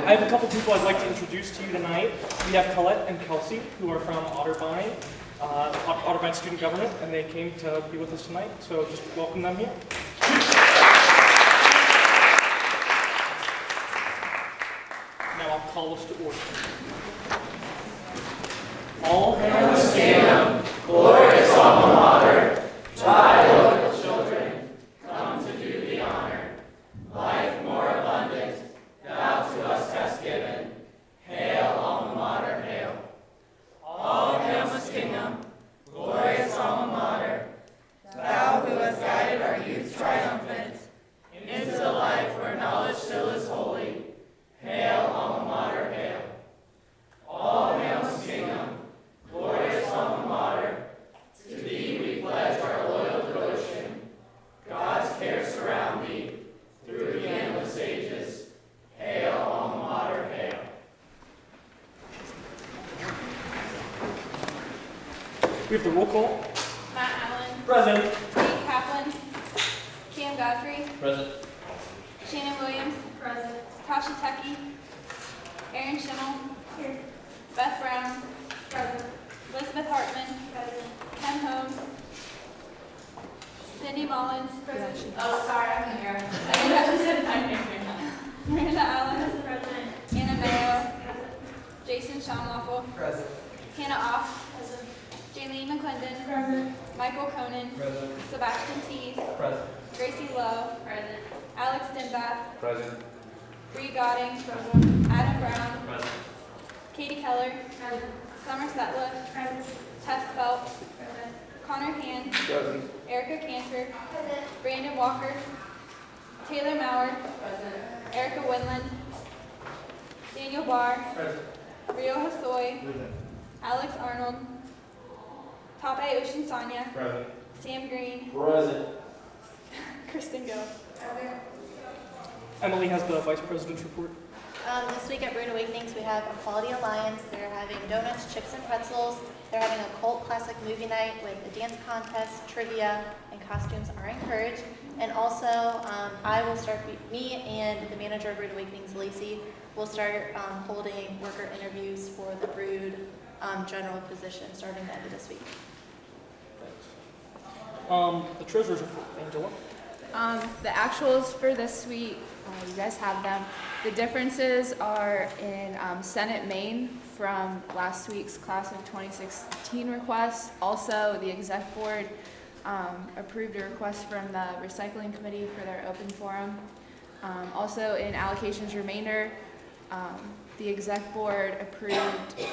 I have a couple people I'd like to introduce to you tonight. We have Colette and Kelsey, who are from Otterbein, Otterbein Student Government, and they came to be with us tonight, so just welcome them here. Now I'll call us to order. All hail Muskingum, glorious alma mater, thy loyal children, come to do the honor. Life more abundant, thou to us hast given. Hail, alma mater, hail. All hail, Muskingum, glorious alma mater, thou who hast guided our youth triumphant into the life where knowledge still is holy. Hail, alma mater, hail. All hail, Muskingum, glorious alma mater, to thee we pledge our loyal devotion. God's care surround thee through the endless ages. Hail, alma mater, hail. We have the roll call. Matt Allen. Present. Dave Kaplan. Cam Godfrey. Present. Shannon Williams. Present. Tasha Tuckey. Aaron Schimmel. Here. Beth Brown. Present. Elizabeth Hartman. Present. Ken Holmes. Cindy Mullins. Present. Oh, sorry, I'm here. Miranda Allen. Present. Anna Mayo. Present. Jason Schaumleffel. Present. Hannah Off. Present. Jaylene McClendon. Present. Michael Conan. Present. Sebastian Tees. Present. Gracie Lowe. Present. Alex Dimbath. Present. Bree Godding. Present. Adam Brown. Present. Katie Keller. Present. Summer Sutliff. Present. Tess Phelps. Present. Connor Hand. Present. Erica Cantor. Present. Brandon Walker. Taylor Maurer. Present. Erica Winland. Daniel Barr. Present. Rio Hasoy. Present. Alex Arnold. Tape Ocean Sonia. Present. Sam Green. Present. Kristen Go. Emily has the Vice President's report. This week at Brood Awakenings, we have Equality Alliance. They're having donuts, chips, and pretzels. They're having a cult classic movie night with a dance contest, trivia, and costumes are encouraged. And also, I will start, me and the manager of Brood Awakenings, Lacey, will start holding worker interviews for the Brood general position starting the end of this week. Thanks. The Treasurer's report. Angela. The actuals for this week, you guys have them. The differences are in Senate Maine from last week's class of 2016 request. Also, the exec board approved a request from the recycling committee for their open forum. Also, in allocations remainder, the exec board approved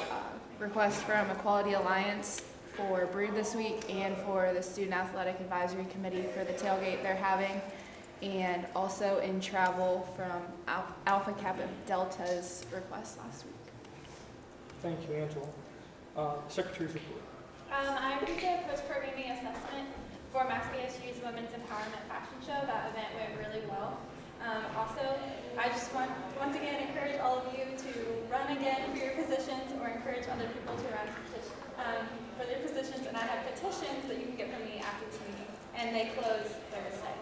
requests from Equality Alliance for Brood this week and for the Student Athletic Advisory Committee for the tailgate they're having, and also in travel from Alpha Kappa Delta's request last week. Thank you, Angela. Secretary's report. I did a post-programming assessment for Max BSU's Women's Empowerment Fashion Show. That event went really well. Also, I just want, once again, encourage all of you to run again for your positions or encourage other people to run for their positions. And I have petitions that you can get from me after this meeting. And they close Thursday.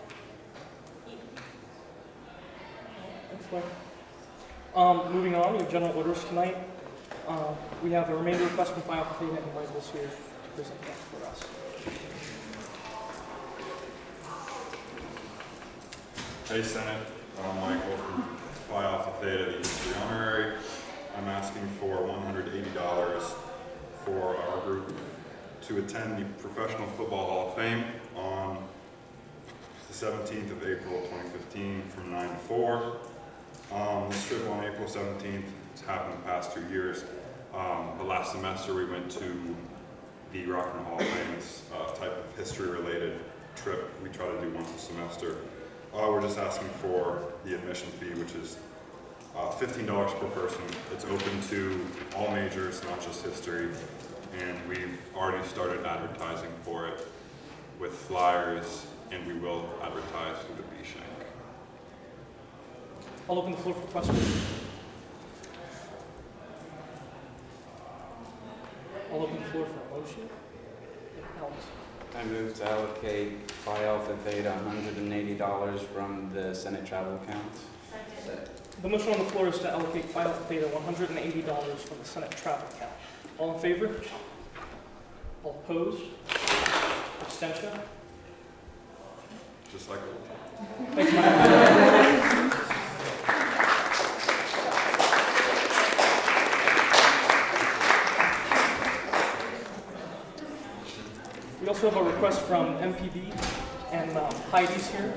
Thanks, moving on, we have general orders tonight. We have a remainder request from Phi Alpha Theta and Michael's here to present that for us. Hey Senate, I'm Michael from Phi Alpha Theta, the History Honorary. I'm asking for $180 for our group to attend the Professional Football Hall of Fame on the 17th of April 2015 from 9 to 4. This trip on April 17th, it's happened the past 2 years. The last semester we went to the Rock and Roll Hall of Fame. It's a type of history-related trip we try to do once a semester. We're just asking for the admission fee, which is $15 per person. It's open to all majors, not just history. And we've already started advertising for it with flyers, and we will advertise through the B Shank. I'll open the floor for questions. I'll open the floor for a motion. It helps. I move to allocate Phi Alpha Theta $180 from the Senate travel account. The motion on the floor is to allocate Phi Alpha Theta $180 from the Senate travel account. All in favor? All opposed? Abstention? Just like old times. Thanks, Mike. We also have a request from MPD and Heidi's here.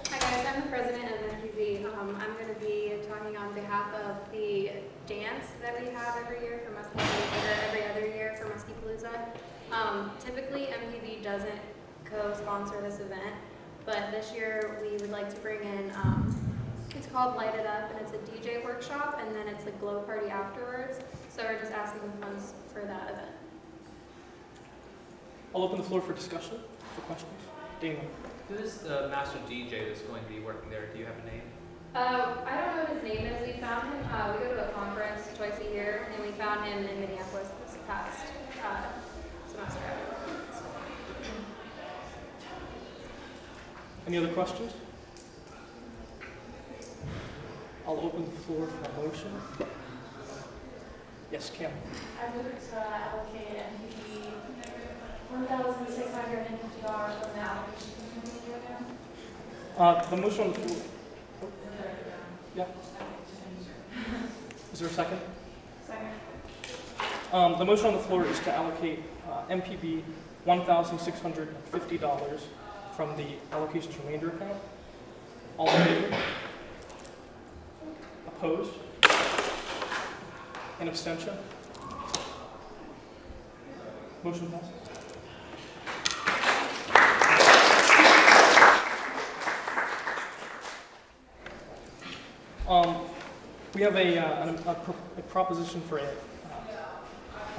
Hi guys, I'm the president of MPV. I'm going to be talking on behalf of the dance that we have every year for Muskingum, or every other year for Muskingum. Typically, MPV doesn't co-sponsor this event, but this year we would like to bring in, it's called Light It Up, and it's a DJ workshop, and then it's a glow party afterwards. So we're just asking funds for that event. I'll open the floor for discussion, for questions. Damon. Who's the master DJ that's going to be working there? Do you have a name? I don't know what his name is. We found him, we go to a conference twice a year, and we found him in Minneapolis this past semester. Any other questions? I'll open the floor for a motion. Yes, Kim. I move to allocate MPD $1,650 from the allocation committee account. The motion on the floor. Oh, yeah. Is there a second? Second. The motion on the floor is to allocate MPB $1,650 from the allocations remainder account. All in favor? Opposed? An abstention? Motion passes. We have a proposition for an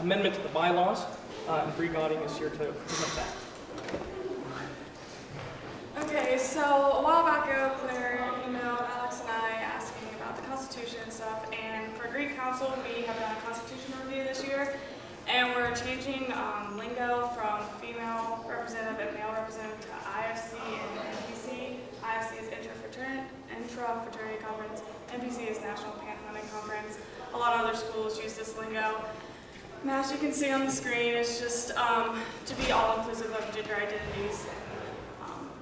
amendment to the bylaws, and Bree Godding is here to present that. Okay, so a while back ago, Claire emailed Alex and I asking about the Constitution and stuff, and for Greek Council, we have done a Constitution review this year, and we're changing lingo from female representative and male representative to IFC and NPC. IFC is intra-fraternity conference, NPC is National Panhellenic Conference. A lot of other schools use this lingo. And as you can see on the screen, it's just to be all-inclusive of gender identities.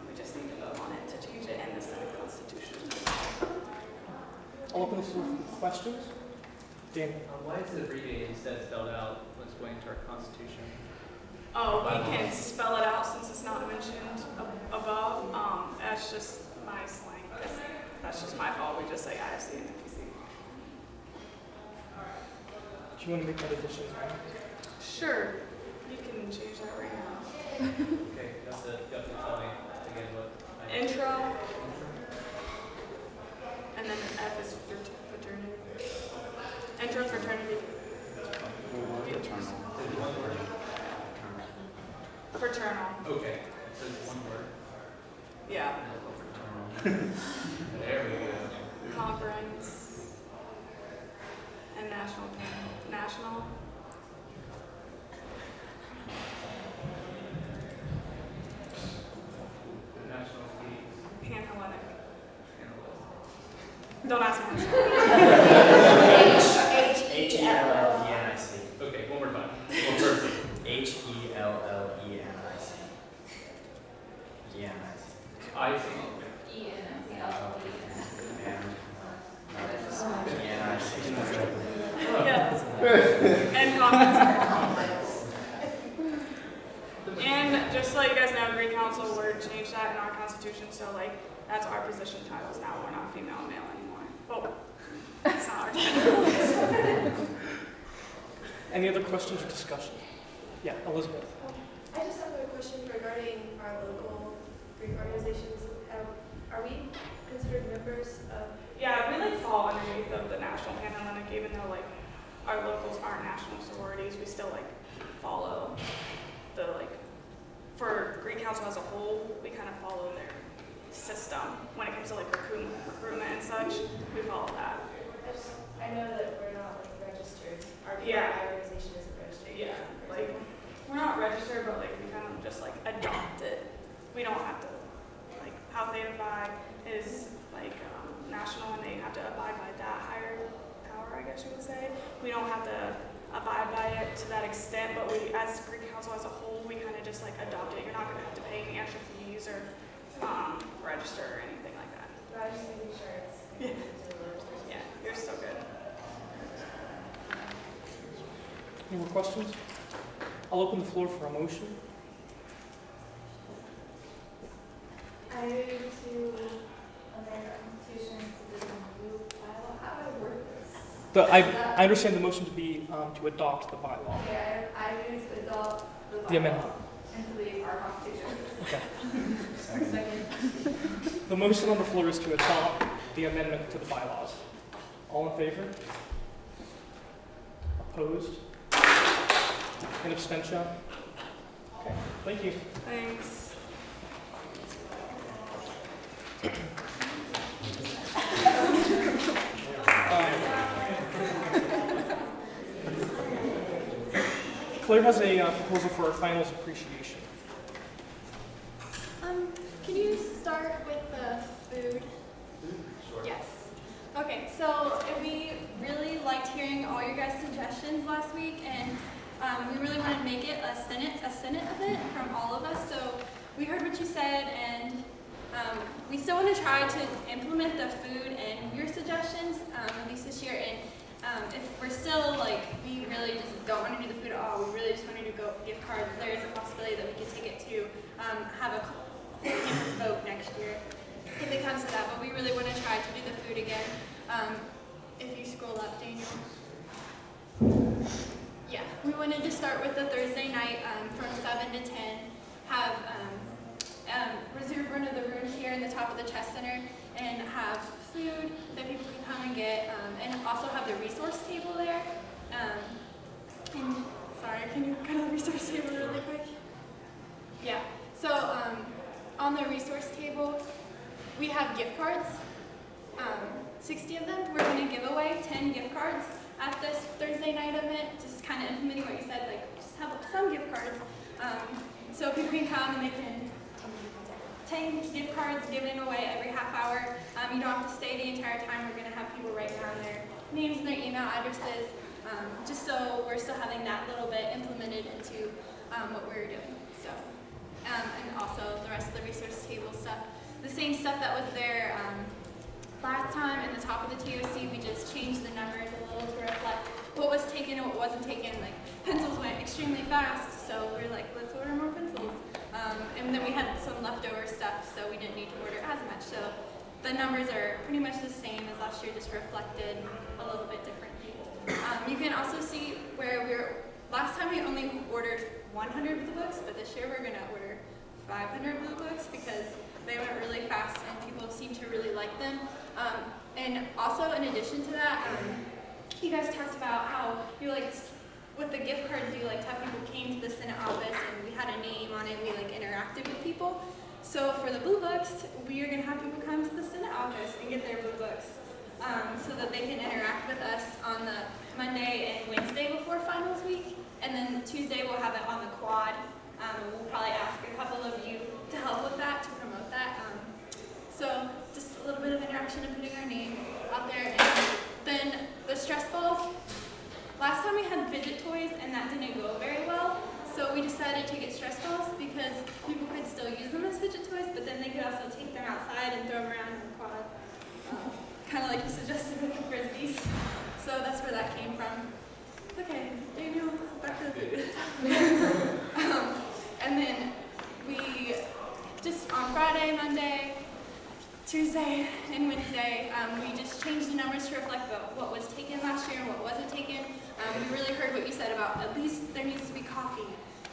We just need to vote on it to change it in the Senate Constitution. I'll open the floor for questions. Daniel. Why is it abbreviated instead spelled out when it's going to our Constitution? Oh, we can spell it out since it's not mentioned above. That's just my slang. That's just my fault. We just say IFC and NPC. Do you want to make that addition now? Sure. You can change that right now. Okay, you have to tell me again what I Intro. And then F is fraternity. Intro fraternity. Fraternal. Okay, it says one word. Yeah. There we go. Conference. And national panel. National. National Ski Panhellenic. Panelist. Don't ask me. H-E-L-L-E-N-I-C. Okay, one more time. One person. H-E-L-L-E-N-I-C. E-N-I-C. I see. Yes. And conference. And just so you guys know, Greek Council, we're changed that in our Constitution, so like that's our position titles now. We're not female and male anymore. Well, that's not our title. Any other questions or discussion? Yeah, Elizabeth. I just have a question regarding our local Greek organizations. Are we considered members of? Yeah, we like fall underneath of the National Panhellenic, even though like our locals aren't national sororities, we still like follow the like, for Greek Council as a whole, we kind of follow their system. When it comes to like recruitment and such, we follow that. I know that we're not like registered. Our organization isn't registered. Yeah, like we're not registered, but like we kind of just like adopt it. We don't have to by is like national, and they have to abide by that higher power, I guess you would say. We don't have to abide by it to that extent, but we, as Greek Council as a whole, we kind of just like adopt it. You're not going to have to pay any extra fees or register or anything like that. But I just making sure it's. Yeah, you're so good. Any more questions? I'll open the floor for a motion. I move to amend our constitution to the new bylaw. How do I word this? I understand the motion to be to adopt the bylaw. Okay, I move to adopt the bylaw. The amendment. Into our constitution. Okay. Second. The motion on the floor is to adopt the amendment to the bylaws. All in favor? Opposed? An abstention? Okay, thank you. Thanks. Claire has a proposal for our finals appreciation. Can you start with the food? Sure. Yes. Okay, so we really liked hearing all your guys' suggestions last week, and we really want to make it a senate event from all of us. So we heard what you said, and we still want to try to implement the food and your suggestions, at least this year. And if we're still like, we really just don't want to do the food at all, we really just want to do gift cards, there is a possibility that we could take it to have a campus vote next year if it comes to that. But we really want to try to do the food again. If you scroll up, Daniel. Yeah, we wanted to start with the Thursday night from 7 to 10. Have reserve one of the rooms here in the top of the Chess Center and have food that people can come and get, and also have the resource table there. And sorry, can you go to the resource table really quick? Yeah. So on the resource table, we have gift cards. 60 of them. We're going to give away 10 gift cards at this Thursday night event, just kind of implementing what you said, like just have some gift cards. So people can come and they can 10 gift cards given away every half hour. You don't have to stay the entire time. We're going to have people write down their names and their email addresses, just so we're still having that little bit implemented into what we're doing. So, and also the rest of the resource table stuff. The same stuff that was there last time in the top of the TOC, we just changed the numbers a little to reflect what was taken and what wasn't taken. Like pencils went extremely fast, so we were like, let's order more pencils. And then we had some leftover stuff, so we didn't need to order as much. So the numbers are pretty much the same as last year, just reflected a little bit differently. You can also see where last time we only ordered 100 blue books, but this year we're going to order 500 blue books because they went really fast and people seem to really like them. And also in addition to that, you guys talked about how you liked, with the gift cards, you liked how people came to the Senate office and we had a name on it, we like interacted with people. So for the blue books, we are going to have people come to the Senate office and get their blue books so that they can interact with us on the Monday and Wednesday before finals week. And then Tuesday we'll have it on the quad. We'll probably ask a couple of you to help with that, to promote that. So just a little bit of interaction and putting our name out there. And then the stress balls. Last time we had fidget toys and that didn't go very well. So we decided to get stress balls because people could still use them as fidget toys, but then they could also take them outside and throw them around in the quad. Kind of like you suggested with the frisbees. So that's where that came from. Okay, Daniel, back to the food. And then we just on Friday, Monday, Tuesday, and Wednesday, we just changed the numbers to reflect what was taken last year and what wasn't taken. We really heard what you said about at least there needs to be coffee.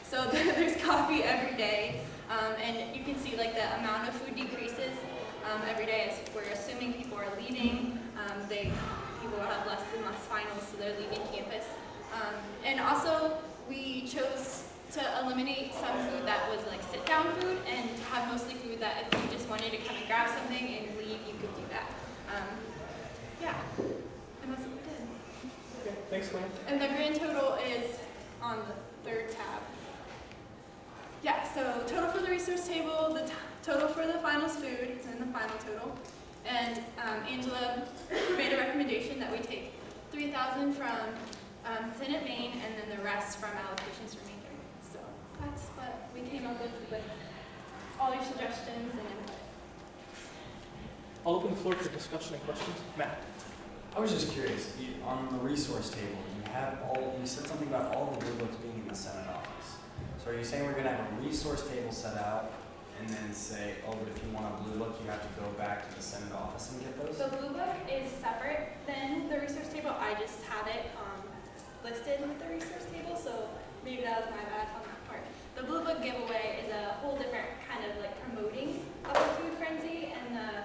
So there's coffee every day, and you can see like the amount of food decreases every day as we're assuming people are leaving. People will have less and less finals, so they're leaving campus. And also, we chose to eliminate some food that was like sit-down food and have mostly food that if you just wanted to come and grab something and leave, you could do that. Yeah, and that's what we did. Okay, thanks, Lynn. And the grand total is on the third tab. Yeah, so total for the resource table, the total for the finals food, and the final total. And Angela made a recommendation that we take $3,000 from Senate Main and then the rest from allocations remainder. So that's what we came up with all your suggestions and input. I'll open the floor for discussion and questions. Matt. I was just curious, on the resource table, you said something about all the blue books being in the Senate office. So are you saying we're gonna have a resource table set out and then say, oh, but if you want a blue book, you have to go back to the Senate office and get those? The blue book is separate than the resource table. I just had it listed with the resource table, so maybe that was my bad on that part. The blue book giveaway is a whole different kind of like promoting of the food frenzy, and the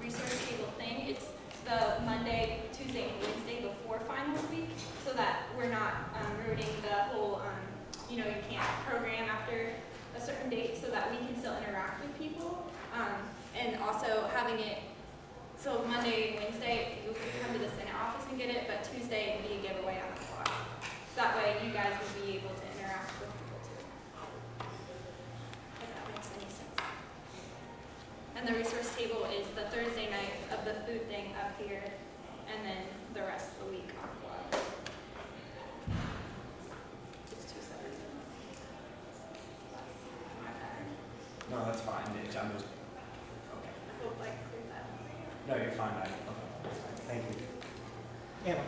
resource table thing, it's the Monday, Tuesday, and Wednesday before finals week, so that we're not ruining the whole, you can't program after a certain date, so that we can still interact with people. And also having it, so Monday and Wednesday, you can come to the Senate office and get it, but Tuesday would be a giveaway on the spot. So that way you guys would be able to interact with people too. If that makes any sense. And the resource table is the Thursday night of the food thing up here, and then the rest of the week on Quad. It's 2 separate things. No, that's fine, Mitch, I'm just, okay. I hope I cleared that. No, you're fine, okay, thank you. Anna.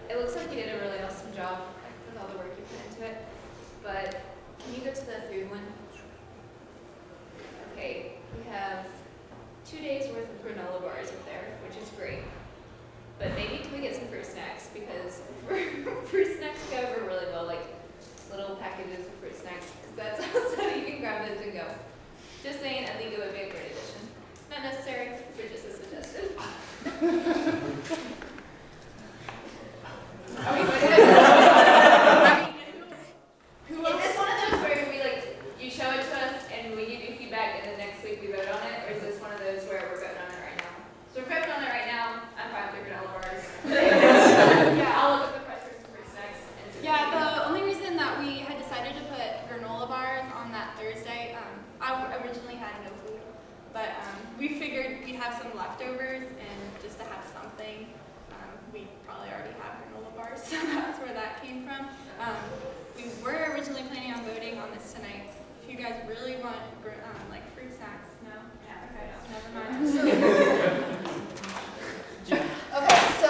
It looks like you did a really awesome job with all the work you put into it, but can you go to the food one? Okay, we have 2 days worth of granola bars up there, which is great. But maybe can we get some fruit snacks, because fruit snacks go over really well, like little packages of fruit snacks, because that's also you can grab those and go. Just saying, I think it would be a great addition. Not necessary, but just a suggestion. Are we good? Is this one of those where we you show it to us and we give you feedback and then next week we vote on it, or is this one of those where we're voting on it right now? So we're voting on it right now. I'm fine with the granola bars. Yeah, I'll look at the price for some fruit snacks. Yeah, the only reason that we had decided to put granola bars on that Thursday, I originally had no food, but we figured we'd have some leftovers, and just to have something, we probably already have granola bars, so that's where that came from. We were originally planning on voting on this tonight. If you guys really want fruit snacks, no? Yeah, okay, never mind. Okay, so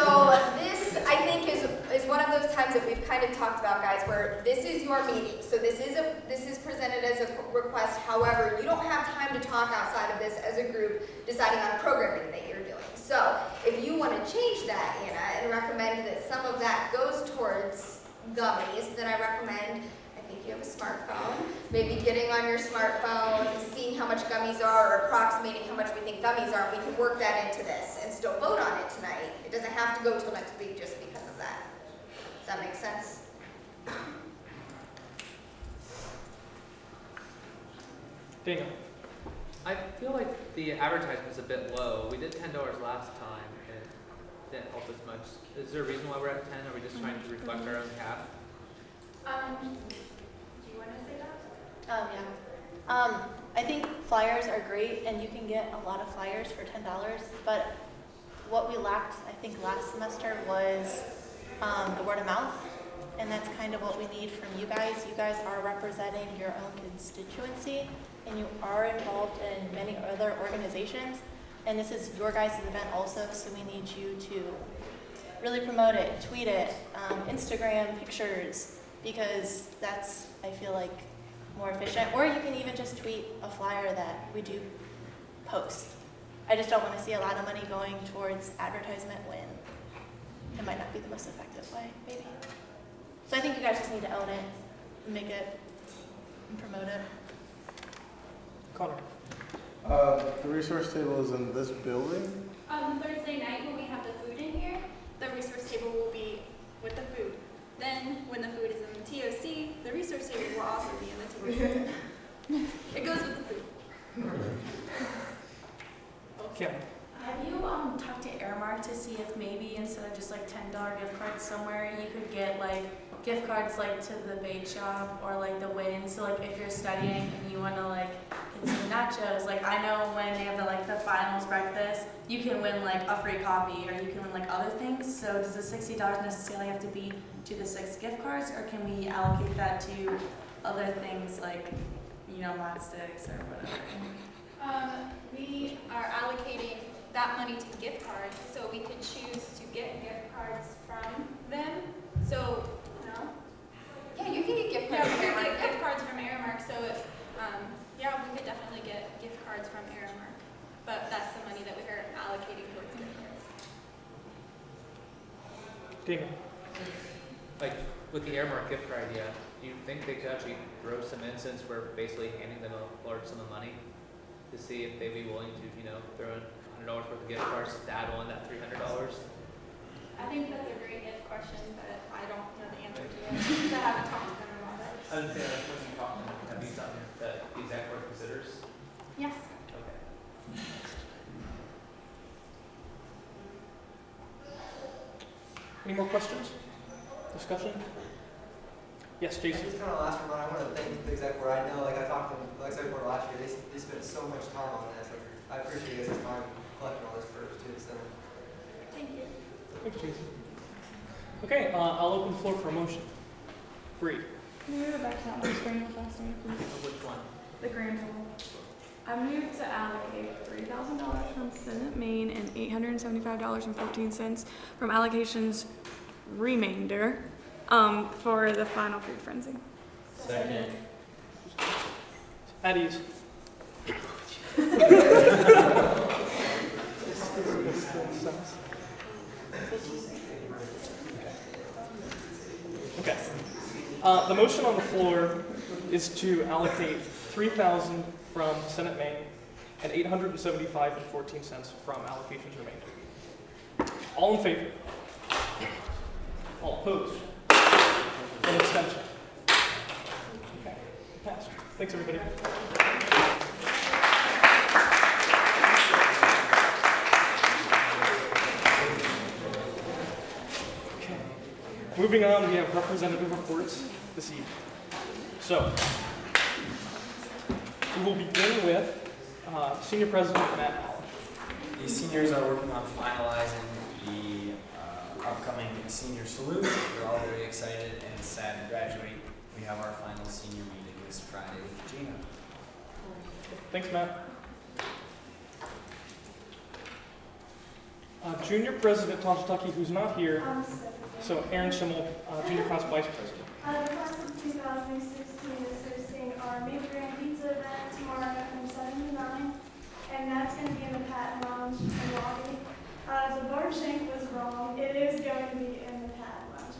this, I think, is one of those times that we've kind of talked about, guys, where this is your meeting. So this is presented as a request. However, you don't have time to talk outside of this as a group deciding on programming that you're doing. So if you want to change that, Anna, and recommend that some of that goes towards gummies, then I recommend, I think you have a smartphone, maybe getting on your smartphone, seeing how much gummies are, or approximating how much we think gummies are, and we can work that into this and still vote on it tonight. It doesn't have to go till next week just because of that. Does that make sense? Daniel. I feel like the advertisement's a bit low. We did $10 last time and it didn't help as much. Is there a reason why we're at 10? Are we just trying to reflect our own cap? Do you want to say that? Yeah. I think flyers are great, and you can get a lot of flyers for $10, but what we lacked, I think, last semester was the word of mouth, and that's kind of what we need from you guys. You guys are representing your own constituency, and you are involved in many other organizations, and this is your guys' event also, so we need you to really promote it, tweet it, Instagram pictures, because that's, I feel like, more efficient. Or you can even just tweet a flyer that we do post. I just don't want to see a lot of money going towards advertisement when it might not be the most effective way, maybe. So I think you guys just need to own it, make it, and promote it. Connor. The resource table is in this building? Thursday night when we have the food in here, the resource table will be with the food. Then when the food is in the TOC, the resource table will also be in the TOC. It goes with the food. Kim. Have you talked to Airmark to see if maybe instead of just like $10 gift cards somewhere, you could get like gift cards like to the bake shop or like the Win. So like if you're studying and you want to like get some nachos, like I know when they have the finals breakfast, you can win like a free coffee or you can win like other things. So does the $60 necessarily have to be to the 6 gift cards, or can we allocate that to other things like, you know, matchsticks or whatever? We are allocating that money to gift cards, so we could choose to get gift cards from them. So, no? Yeah, you can get gift cards from Aramark. Get gift cards from Aramark. So if, yeah, we could definitely get gift cards from Aramark. But that's the money that we are allocating towards gift cards. Damon. Like, with the Airmark gift card idea, do you think they could actually throw some in since we're basically handing them a large sum of money to see if they'd be willing to, you know, throw in $100 worth of gift cards to add on that $300? I think that's a great gift question, but I don't know the answer to it because I haven't talked to them about it. I would say like when you talk to them, have you done the exact word considers? Yes. Okay. Any more questions? Discussion? Yes, Jason. Just kind of last one, I want to thank the exec board. I know, like I talked to them, like I said before last year, they spent so much time on this. Like, I appreciate you guys' time collecting all this for students. Thank you. Thanks, Jason. Okay, I'll open the floor for a motion. Bree. Can you go back to that one screen real fast, please? Which one? The grand total. I move to allocate $3,000 from Senate Main and $875.14 from allocations remainder for the final food frenzy. Second. At ease. Okay. The motion on the floor is to allocate $3,000 from Senate Main and $875.14 from allocations remainder. All in favor? All opposed? An abstention? Okay, passed. Thanks, everybody. Okay. Moving on, we have representative reports this evening. So, we will begin with Senior President Matt Allen. The seniors are working on finalizing the upcoming senior salute. We're all very excited and sad to graduate. We have our final senior meeting this Friday with Gina. Thanks, Matt. Junior President Tasha Tucky, who's not here. So Aaron Schimmel, Junior Class Vice President. The class of 2016 is hosting our Maybe Grand Pizza event tomorrow from 7 to 9. And that's going to be in the Pat Lounge and lobby. The bar shank was wrong. It is going to be in the Pat Lounge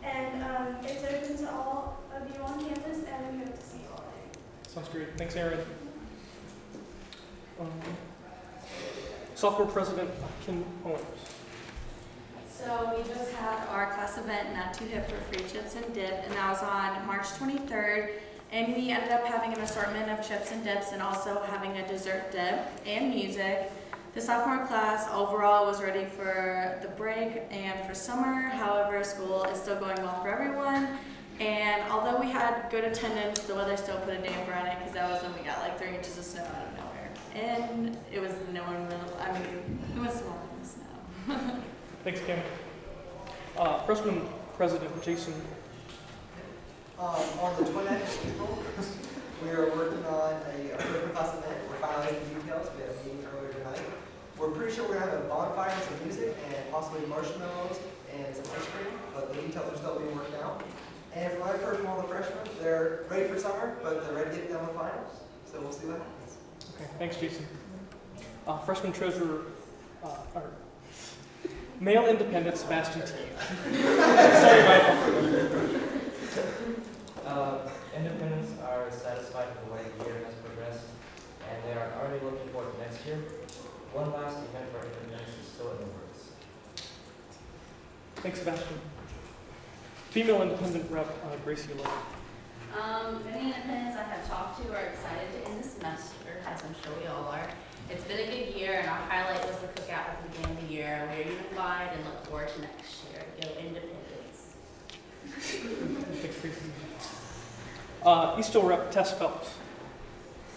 and lobby. And it's open to all of you on campus, and we hope to see you all there. Sounds great. Thanks, Aaron. Sophomore President Kim Owens. So we just had our class event, Not Too Hip for Free Chips and Dip, and that was on March 23rd. And we ended up having an assortment of chips and dips and also having a dessert dip and music. The sophomore class overall was ready for the break and for summer. However, school is still going well for everyone. And although we had good attendance, the weather still put a damper on it because that was when we got like 3 inches of snow out of nowhere. And it was nowhere in the middle. I mean, it was small in the snow. Thanks, Kim. Freshman President Jason. On the 20th of April, we are working on a freshman class event. We're finalizing the details. We had a meeting earlier tonight. We're pretty sure we're going to have a bonfire and some music and possibly marshmallows and some ice cream, but the details are still being worked out. And from what I've heard from all the freshmen, they're ready for summer, but they're ready to get done with finals. So we'll see what happens. Okay, thanks, Jason. Freshman Treasurer, or Male Independent Sebastian T. Sorry, Michael. Independents are satisfied with the way the year has progressed, and they are already looking forward to next year. One last event for Independents is still in the works. Thanks, Sebastian. Female Independent Rep, Gracie Lowe. Many independents I have talked to are excited to end the semester, as I'm sure we all are. It's been a good year, and our highlight was the cookout at the beginning of the year. We are unified and look forward to next year. Go Independence. Thanks, Tracy. East Hill Rep Tess Phelps.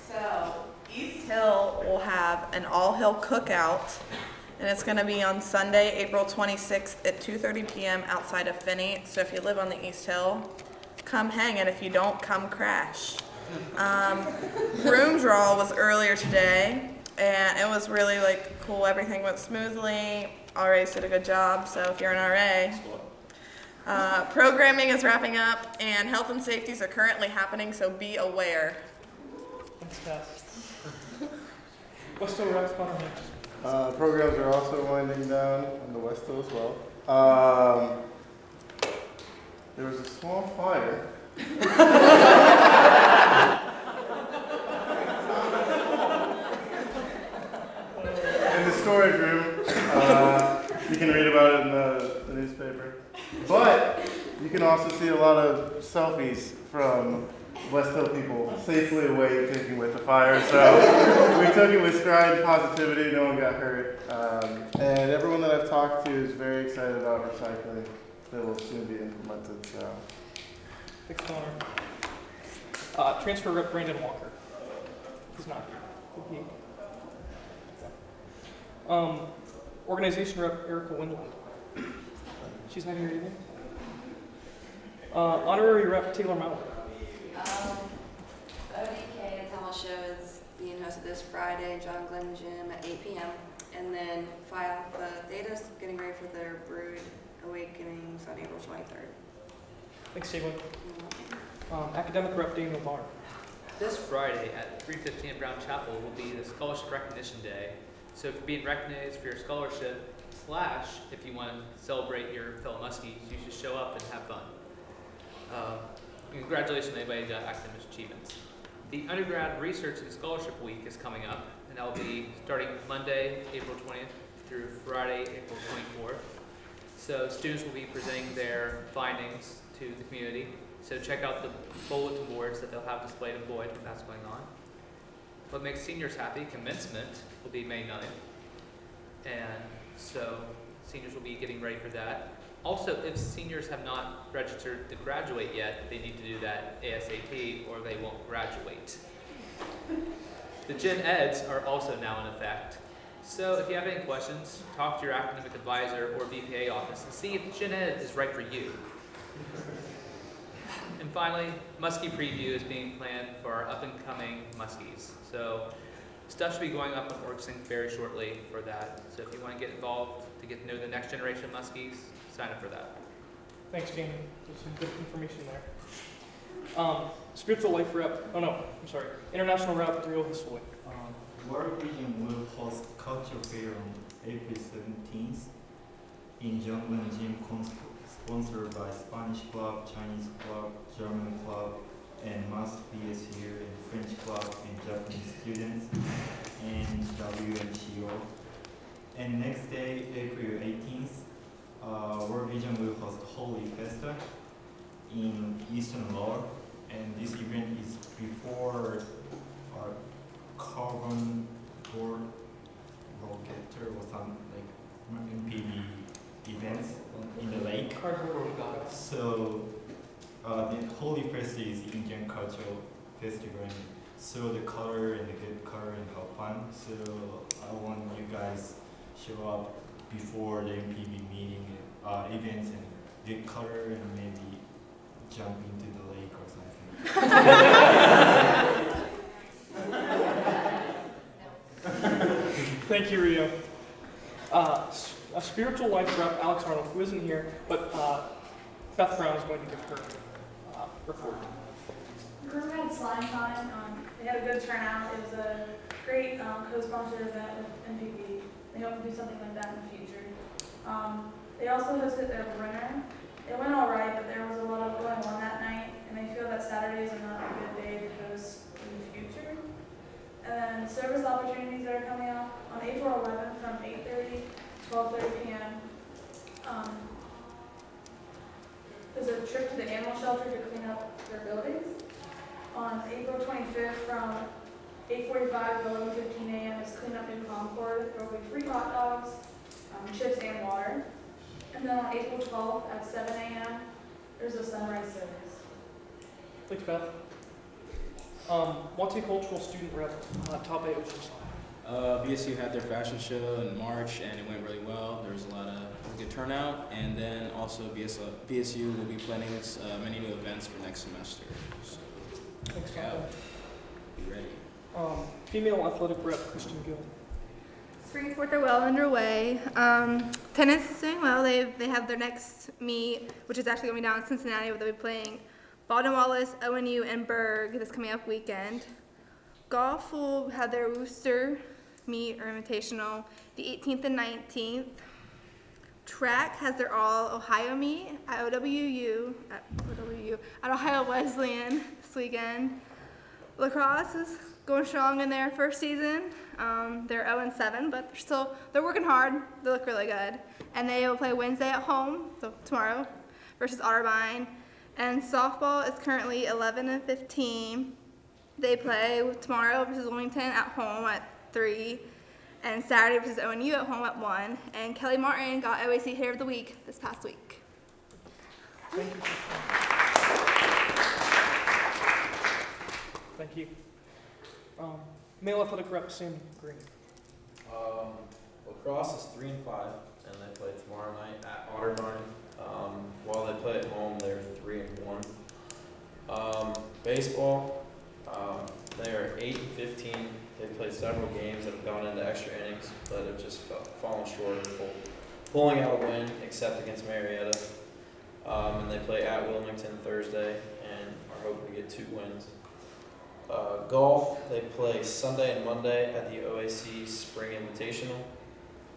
So, East Hill will have an all-hill cookout, and it's going to be on Sunday, April 26th at 2:30 p.m. outside of Finney. So if you live on the East Hill, come hang, and if you don't, come crash. Room draw was earlier today, and it was really cool. Everything went smoothly. RAs did a good job, so if you're an RA. Programming is wrapping up, and health and safeties are currently happening, so be aware. Thanks, Tess. West Hill Rep Sponor Hanks. Programs are also winding down in the West Hill as well. There was a small fire. In the storage room. You can read about it in the newspaper. But you can also see a lot of selfies from West Hill people safely away taking with the fire. So we took it with stride positivity. No one got hurt. And everyone that I've talked to is very excited about recycling that will soon be implemented. So. Thanks, Connor. Transfer Rep Brandon Walker. He's not here. Organization Rep Erica Windland. She's not here either. Honorary Rep Taylor Mallett. ODK and Talent Show is being hosted this Friday, John Glenn Gym at 8 p.m. And then Phi Alpha Theta's getting ready for their Brood Awakenings on April 23rd. Thanks, Jalen. Academic Rep Daniel Barr. This Friday at 3:15 at Brown Chapel will be the Scholarship Recognition Day. So if you're being recognized for your scholarship, / if you want to celebrate your fellow Muskies, you should show up and have fun. Congratulations to anybody who got academic achievements. The Undergrad Research and Scholarship Week is coming up, and that will be starting Monday, April 20th through Friday, April 24th. So students will be presenting their findings to the community. So check out the bulletin boards that they'll have displayed in Boyd when that's going on. What makes seniors happy, commencement will be May 9th. And so seniors will be getting ready for that. Also, if seniors have not registered to graduate yet, they need to do that ASAP or they won't graduate. The Gen Eds are also now in effect. So if you have any questions, talk to your academic advisor or VPA office and see if Gen Ed is right for you. And finally, Muskie Preview is being planned for our up-and-coming Muskies. So stuff should be going up on OrgSync very shortly for that. So if you want to get involved to get to know the next generation of Muskies, sign up for that. Thanks, Jamie. There's some good information there. Spiritual Life Rep, International Rep Rio History. World Region will host Culture Fair on April 17th in Jungle Gym, sponsored by Spanish Club, Chinese Club, German Club, and Mass BSU and French Club and Japanese students, and WNCO. And next day, April 18th, World Vision will host Holy Festa in Eastern Lower, and this event is before carbon board rocket or some MPV events in the lake. So the Holy Festa is Indian cultural festival, and so the color and the good color and have fun. So I want you guys show up before the MPV meeting events and get color and maybe jump into the lake or something. Thank you, Rio. A Spiritual Life Rep, Alex Arnold, who isn't here, but Beth Brown is going to give her report. Group had slime time. They had a good turnout. It was a great co-sponsored event with MPP. They hope to do something like that in the future. They also hosted their winter. It went all right, but there was a lot of going on that night, and they feel that Saturdays are not a good day to host in the future. And then service opportunities that are coming up on April 11th from 8:30 to 12:30 p.m. There's a trip to the animal shelter to clean up their buildings. On April 25th from 8:45 to 11:15 a.m. is Clean Up New Concord. There will be free hot dogs, chips, and water. And then on April 12th at 7 a.m. there's a sunrise service. Thanks, Beth. Multicultural student rep, top 8 was BSU had their fashion show in March and it went really well. There was a lot of good turnout, and then also BSU will be planning many new events for next semester. So Thanks, look out. Be ready. Female athletic rep, Kristen Gill. Spring sports are well underway. Tennis is doing well. They have their next meet, which is actually going to be down in Cincinnati, where they'll be playing Baldwin Wallace, ONU, and Berg this coming up weekend. Golf will have their Worcester meet or invitational the 18th and 19th. Track has their all Ohio meet at at Ohio Wesleyan this weekend. Lacrosse is going strong in their first season. They're 0-7, but they're working hard. They look really good. And they will play Wednesday at home, so tomorrow, versus Otterbein. And softball is currently 11-15. They play tomorrow versus Wilmington at home at 3, and Saturday versus ONU at home at 1. And Kelly Martin got OAC Hitter of the Week this past week. Thank you. Thank you. Male athletic rep, Sam Green. Lacrosse is 3-5, and they play tomorrow night at Otterbein. While they play at home, they're 3-1. Baseball, they are 8-15. They've played several games that have gone into extra innings, but have just fallen short of pulling out a win, except against Marietta. And they play at Wilmington Thursday, and are hoping to get 2 wins. Golf, they play Sunday and Monday at the OAC Spring Invitational.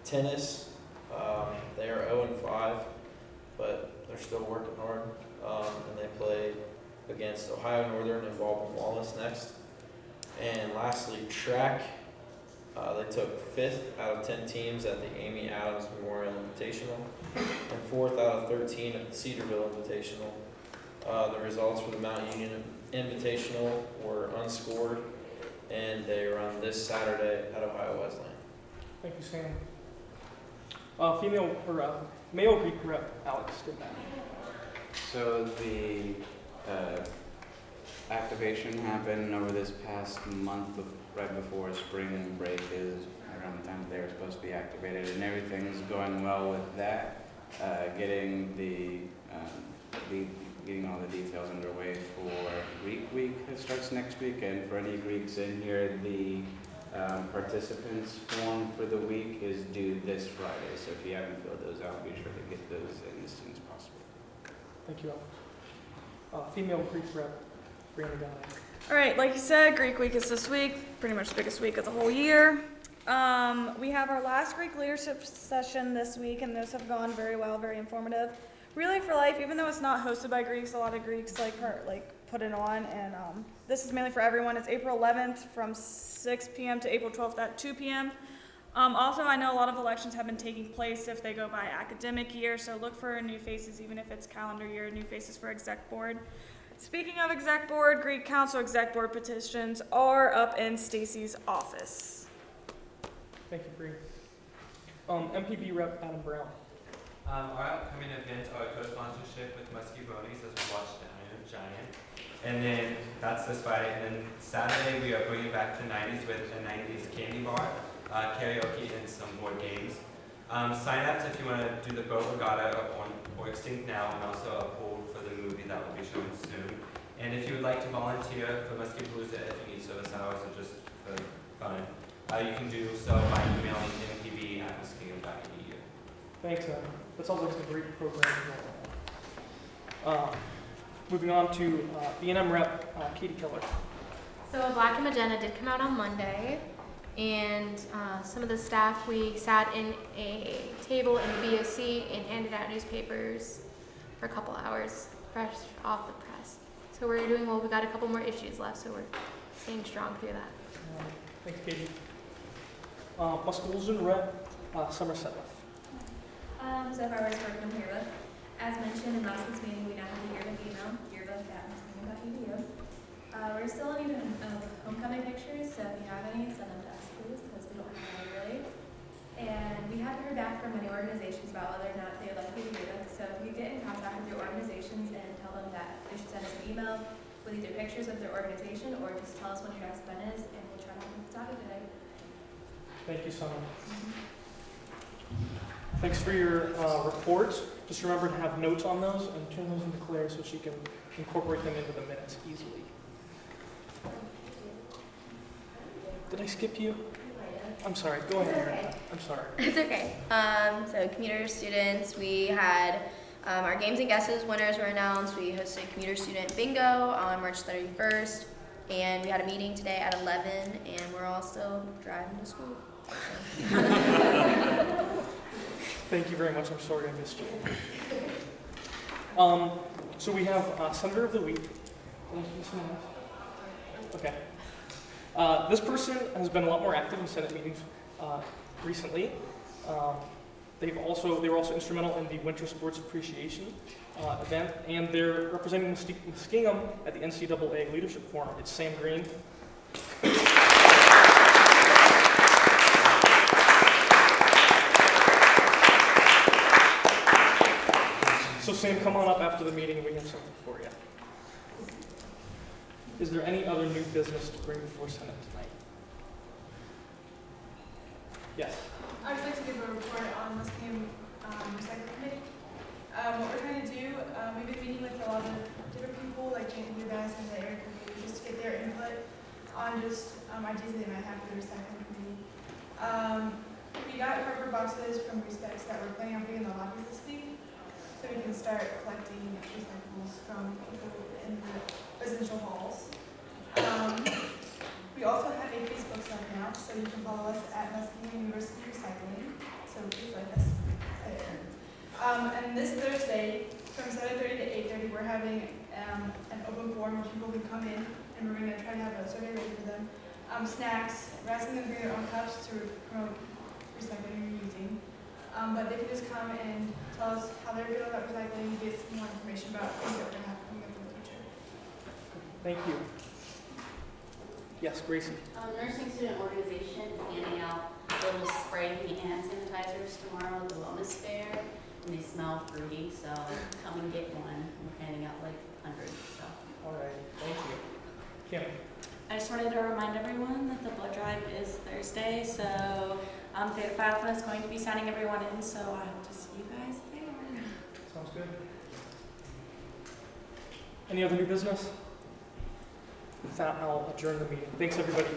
Tennis, they are 0-5, but they're still working hard. And they play against Ohio Northern and Baldwin Wallace next. And lastly, track, they took 5th out of 10 teams at the Amy Adams Memorial Invitational and 4th out of 13 at the Cedarville Invitational. The results for the Mount Union Invitational were unscored, and they run this Saturday at Ohio Wesleyan. Thank you, Sam. Male Greek rep, Alex did that. So the activation happened over this past month, right before spring break is around the time they were supposed to be activated, and everything's going well with that. Getting all the details underway for Greek Week that starts next week, and for any Greeks in here, the participants form for the week is due this Friday. So if you haven't filled those out, be sure to get those in as soon as possible. Thank you, Alex. Female Greek rep, Brianna Guy. All right, like you said, Greek Week is this week, pretty much the biggest week of the whole year. We have our last Greek leadership session this week, and those have gone very well, very informative. Really for life, even though it's not hosted by Greeks, a lot of Greeks put it on, and this is mainly for everyone. It's April 11th from 6 p.m. to April 12th at 2 p.m. Also, I know a lot of elections have been taking place if they go by academic year, so look for new faces, even if it's calendar year, new faces for exec board. Speaking of exec board, Greek Council exec board petitions are up in Stacy's office. Thank you, Bree. MPB rep, Adam Brown. Our upcoming events are a co-sponsorship with Muskingum as we watch the Iron Giant. And then that's this Friday. And then Saturday we are bringing back the 90s with a 90s candy bar, karaoke, and some board games. Sign-ups if you want to do the boat regatta or Extinct Now, and also a poll for the movie that will be shown soon. And if you would like to volunteer for Muskingum if you need service hours or just for fun, you can do so by emailing mpb@muskingum.edu. Thanks, Adam. That sounds like a great program. Moving on to B&M rep, Katie Keller. So Black and Magenta did come out on Monday, and some of the staff, we sat in a table in the BOC and handed out newspapers for a couple hours, fresh off the press. So we're doing well. We got a couple more issues left, so we're staying strong through that. Thanks, Katie. Muskingum rep, Somerset. So if I were to work on yearbook, as mentioned in last week's meeting, we now have a yearbook email, yearbook@muskingum.edu. We're still in need of homecoming pictures, so if you have any, send them to us, please, because we don't have any really. And we haven't heard back from many organizations about whether or not they would like to do the yearbook. So if you get in contact with your organizations and tell them that they should send us an email with either your organization, or just tell us when your next event is, and we'll try to have it started today. Thank you, Summer. Thanks for your report. Just remember to have notes on those and turn those into Claire so she can incorporate them into the minutes easily. Did I skip you? I'm sorry. Go ahead, Erin. I'm sorry. It's okay. So commuter students, we had our games and guesses winners were announced. We hosted commuter student bingo on March 31st, and we had a meeting today at 11, and we're all still driving to school. Thank you very much. I'm sorry I missed you. So we have Senator of the Week. Okay. This person has been a lot more active in Senate meetings recently. They were also instrumental in the Winter Sports Appreciation event, and they're representing Muskingum at the NCAA Leadership Forum. It's Sam Green. So Sam, come on up after the meeting and we have something for you. Is there any other new business to bring before Senate tonight? Yes. I would like to give a report on Muskingum Recycling Committee. What we're trying to do, we've been meeting with a lot of different people, like you guys and the Air Committee, just to get their input on just ideas they might have for the recycling committee. We got cardboard boxes from Respects that we're planning on putting in the lobbies this week, so we can start collecting recyclables from people in the residential halls. We also have a Facebook site now, so you can follow us at Muskingum University Recycling. So please like us there. And this Thursday, from 7:30 to 8:30, we're having an open forum where people can come in, and we're going to try to have a survey ready for them. Snacks, we're asking them to bring their own cups to promote recycling and reusing. But they can just come and tell us how they're feeling about recycling, get some more information about things that we're going to have coming up in the future. Thank you. Yes, Gracie. Nursing Student Organization is handing out little spray hand sanitizers tomorrow at the wellness fair, and they smell fruity, so come and get one. We're handing out like hundreds. So. All right, thank you. Kim. I just wanted to remind everyone that the blood drive is Thursday, so Theta Phi Alpha is going to be signing everyone in, so I hope to see you guys there. Sounds good. Any other new business? With that, I'll adjourn the meeting. Thanks, everybody.